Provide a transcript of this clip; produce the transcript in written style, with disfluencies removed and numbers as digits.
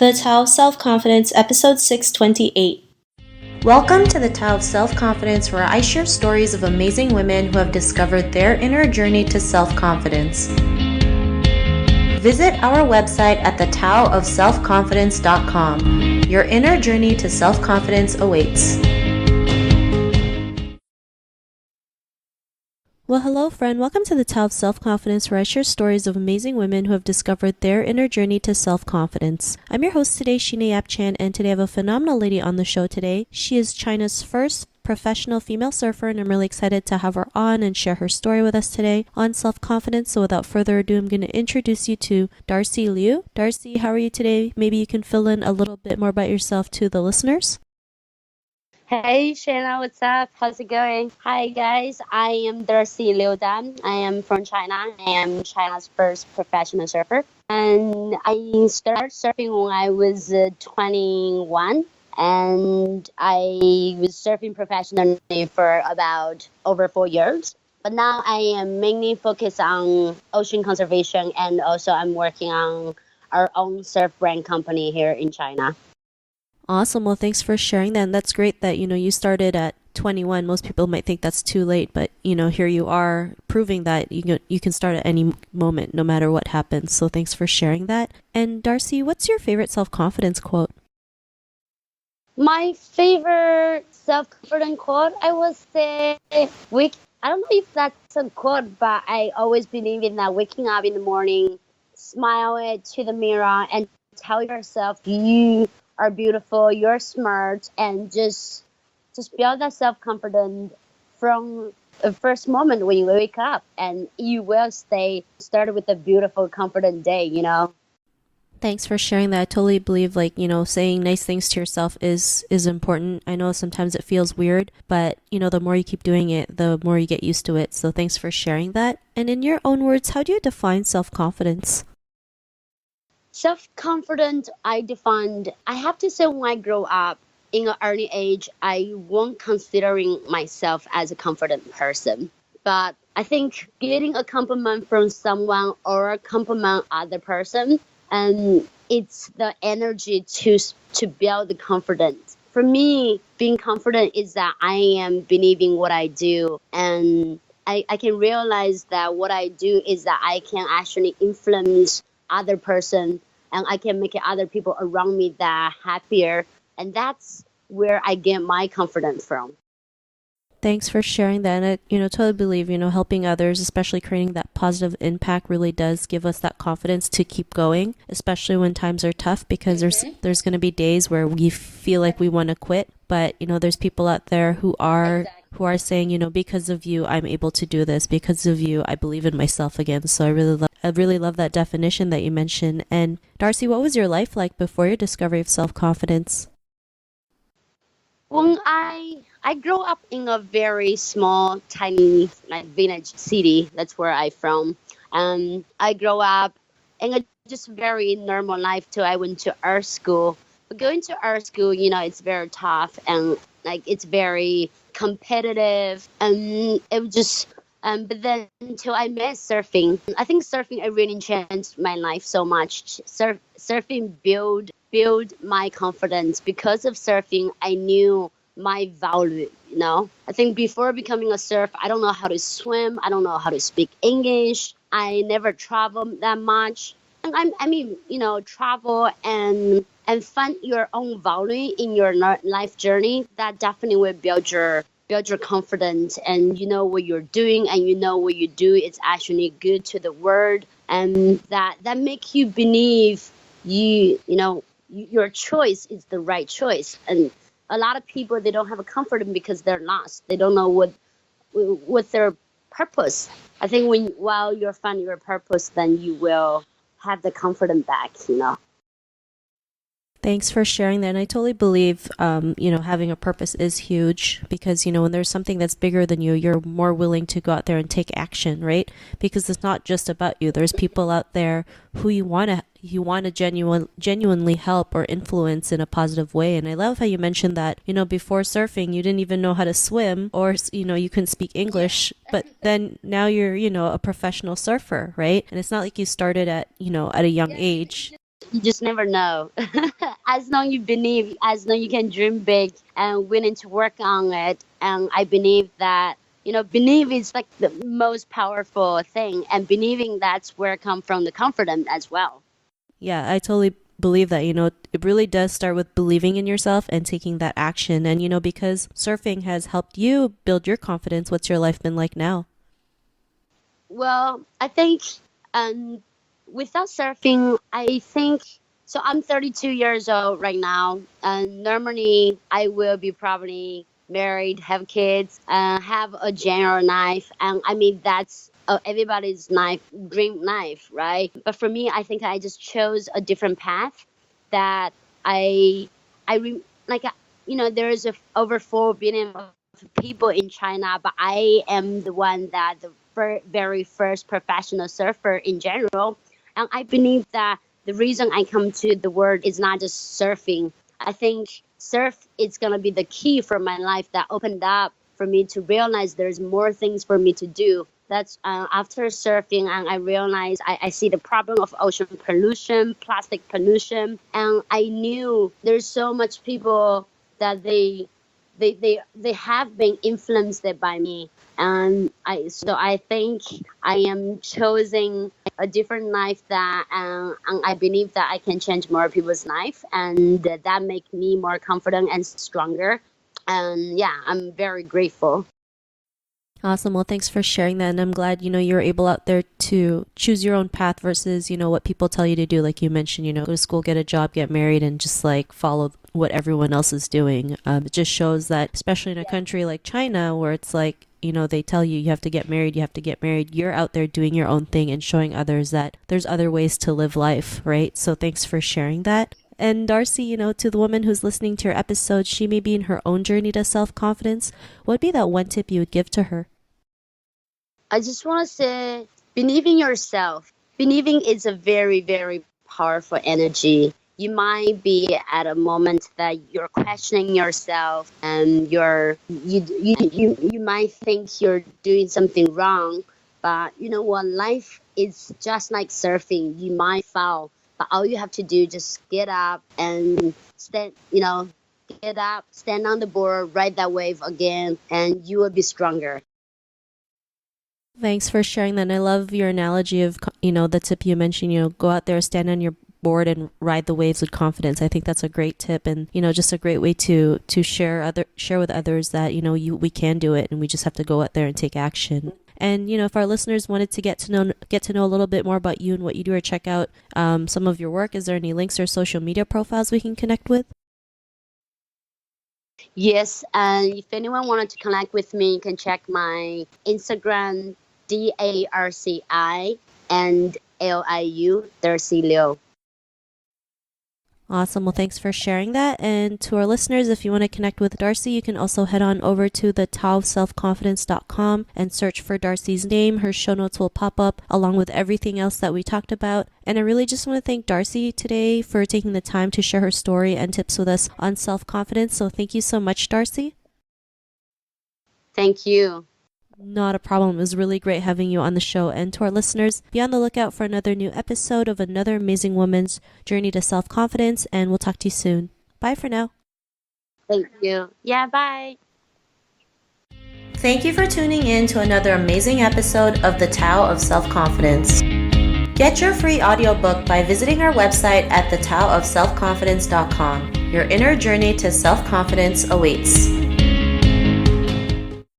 The Tao of Self-Confidence, Episode 628. Welcome to the Tao of Self-Confidence, where I share stories of amazing women who have discovered their inner journey to self-confidence. Visit our website at thetaoofselfconfidence.com. Your inner journey to self-confidence awaits. Well, hello, friend. Welcome to the Tao of Self-Confidence, where I share stories of amazing women who have discovered their inner journey to self-confidence. I'm your host today, Sheena Yap Chan, and today I have a phenomenal lady on the show today. She is China's first professional female surfer, and I'm really excited to have her on and share her story with us today on self-confidence. So without further ado, I'm going to introduce you to Darci Liu. Darci, how are you today? Maybe you can fill in a little bit more about yourself to the listeners. Hey Shana, what's up? How's it going? Hi guys, I am Darci Liu. I am from China. I am China's first professional surfer. And I started surfing when I was 21. And I was surfing professionally for about over 4 years. But now I am mainly focused on ocean conservation, and also I'm working on our own surf brand company here in China. Awesome. Well, thanks for sharing that. And that's great that, you started at 21. Most people might think that's too late, but, here you are proving that you can start at any moment, no matter what happens. So thanks for sharing that. And Darci, what's your favorite self-confidence quote? My favorite self-confidence quote, I would say, I don't know if that's a quote, but I always believe in that waking up in the morning, smile it to the mirror and tell yourself you are beautiful, you're smart, and just build that self-confidence from the first moment when you wake up, and you will start with a beautiful, confident day, Thanks for sharing that. I totally believe saying nice things to yourself is important. I know sometimes it feels weird, but the more you keep doing it, the more you get used to it. So thanks for sharing that. And in your own words, how do you define self-confidence? Self-confident, I have to say, when I grow up in an early age, I won't considering myself as a confident person. But I think getting a compliment from someone or a compliment other person, and it's the energy to build the confidence. For me, being confident is that I am believing what I do, and I can realize that what I do is that I can actually influence other person, and I can make other people around me that happier, and that's where I get my confidence from. Thanks for sharing that. And I, totally believe, helping others, especially creating that positive impact, really does give us that confidence to keep going, especially when times are tough, because there's going to be days where we feel like we want to quit, but there's people out there who are saying, because of you, I'm able to do this. Because of you, I believe in myself again. So I really love that definition that you mentioned. And Darci, what was your life like before your discovery of self-confidence? When I grew up in a very small, tiny, village city. That's where I'm from. I grew up in a just very normal life too. I went to art school. But going to art school, it's very tough, and it's very competitive, and it was just. But then until I met surfing, I think surfing it really changed my life so much. Surfing build my confidence. Because of surfing, I knew my value. I think before becoming a surfer, I don't know how to swim. I don't know how to speak English. I never traveled that much. And travel and find your own value in your life journey. That definitely will build your confidence, and you know what you're doing, and what you do is actually good to the world, and that make you believe your choice is the right choice. And a lot of people, they don't have a confidence because they're lost. They don't know what their purpose. I think while you're finding your purpose, then you will have the confidence back. Thanks for sharing that. And I totally believe, having a purpose is huge, because, when there's something that's bigger than you, you're more willing to go out there and take action, right? Because it's not just about you. There's people out there who you want to genuinely help or influence in a positive way. And I love how you mentioned that, before surfing, you didn't even know how to swim, or, you couldn't speak English, but then now you're, a professional surfer, right? And it's not like you started at a young age. You just never know. As long you believe, as long you can dream big and willing to work on it. And I believe that, believe is like the most powerful thing. And believing that's where come from the confidence as well. Yeah, I totally believe that, it really does start with believing in yourself and taking that action. And, because surfing has helped you build your confidence, what's your life been like now? Well, I think um, without surfing, I think so. I'm 32 years old right now, and normally I will be probably married, have kids, have a general life, and I mean that's everybody's life, dream life, right? But for me, I think I just chose a different path that like there's over 4 billion of people in China, but I am the one that the very first professional surfer in general. And I believe that the reason I come to the world is not just surfing. I think surf is going to be the key for my life that opened up for me to realize there's more things for me to do. That's after surfing, and I realized I see the problem of ocean pollution, plastic pollution, and I knew there's so much people that they have been influenced by me, and I think I am choosing a different life that and I believe that I can change more people's life, and that make me more confident and stronger, and yeah, I'm very grateful. Awesome. Well, thanks for sharing that. And I'm glad, you're able out there to choose your own path versus, what people tell you to do. Like you mentioned, go to school, get a job, get married, and just like follow what everyone else is doing. It just shows that, especially in a country like China, where it's like, they tell you have to get married, you have to get married. You're out there doing your own thing and showing others that there's other ways to live life, right? So thanks for sharing that. And Darci, to the woman who's listening to your episode, she may be in her own journey to self confidence. What would be that one tip you would give to her? I just want to say, believe in yourself. Believing is a very, very powerful energy. You might be at a moment that you're questioning yourself, and you might think you're doing something wrong. But you know what? Life is just like surfing. You might fall, but all you have to do is just get up and stand. Get up, stand on the board, ride that wave again, and you will be stronger. Thanks for sharing that. And I love your analogy of, the tip you mentioned, go out there, stand on your board and ride the waves with confidence. I think that's a great tip, and, just a great way to share with others that, we can do it, and we just have to go out there and take action. And, if our listeners wanted to get to know a little bit more about you and what you do, or check out some of your work, is there any links or social media profiles we can connect with? Yes, and if anyone wanted to connect with me, you can check my Instagram, DARCI and LIU, Darci Liu. Awesome. Well, thanks for sharing that. And to our listeners, if you want to connect with Darci, you can also head on over to the taoofselfconfidence.com and search for Darci's name. Her show notes will pop up along with everything else that we talked about. And I really just want to thank Darci today for taking the time to share her story and tips with us on self-confidence. So thank you so much, Darci. Thank you. Not a problem. It was really great having you on the show. And to our listeners, be on the lookout for another new episode of another amazing woman's journey to self-confidence. And we'll talk to you soon. Bye for now. Thank you. Yeah, bye. Thank you for tuning in to another amazing episode of The Tao of Self-Confidence. Get your free audiobook by visiting our website at thetaoofselfconfidence.com. Your inner journey to self-confidence awaits.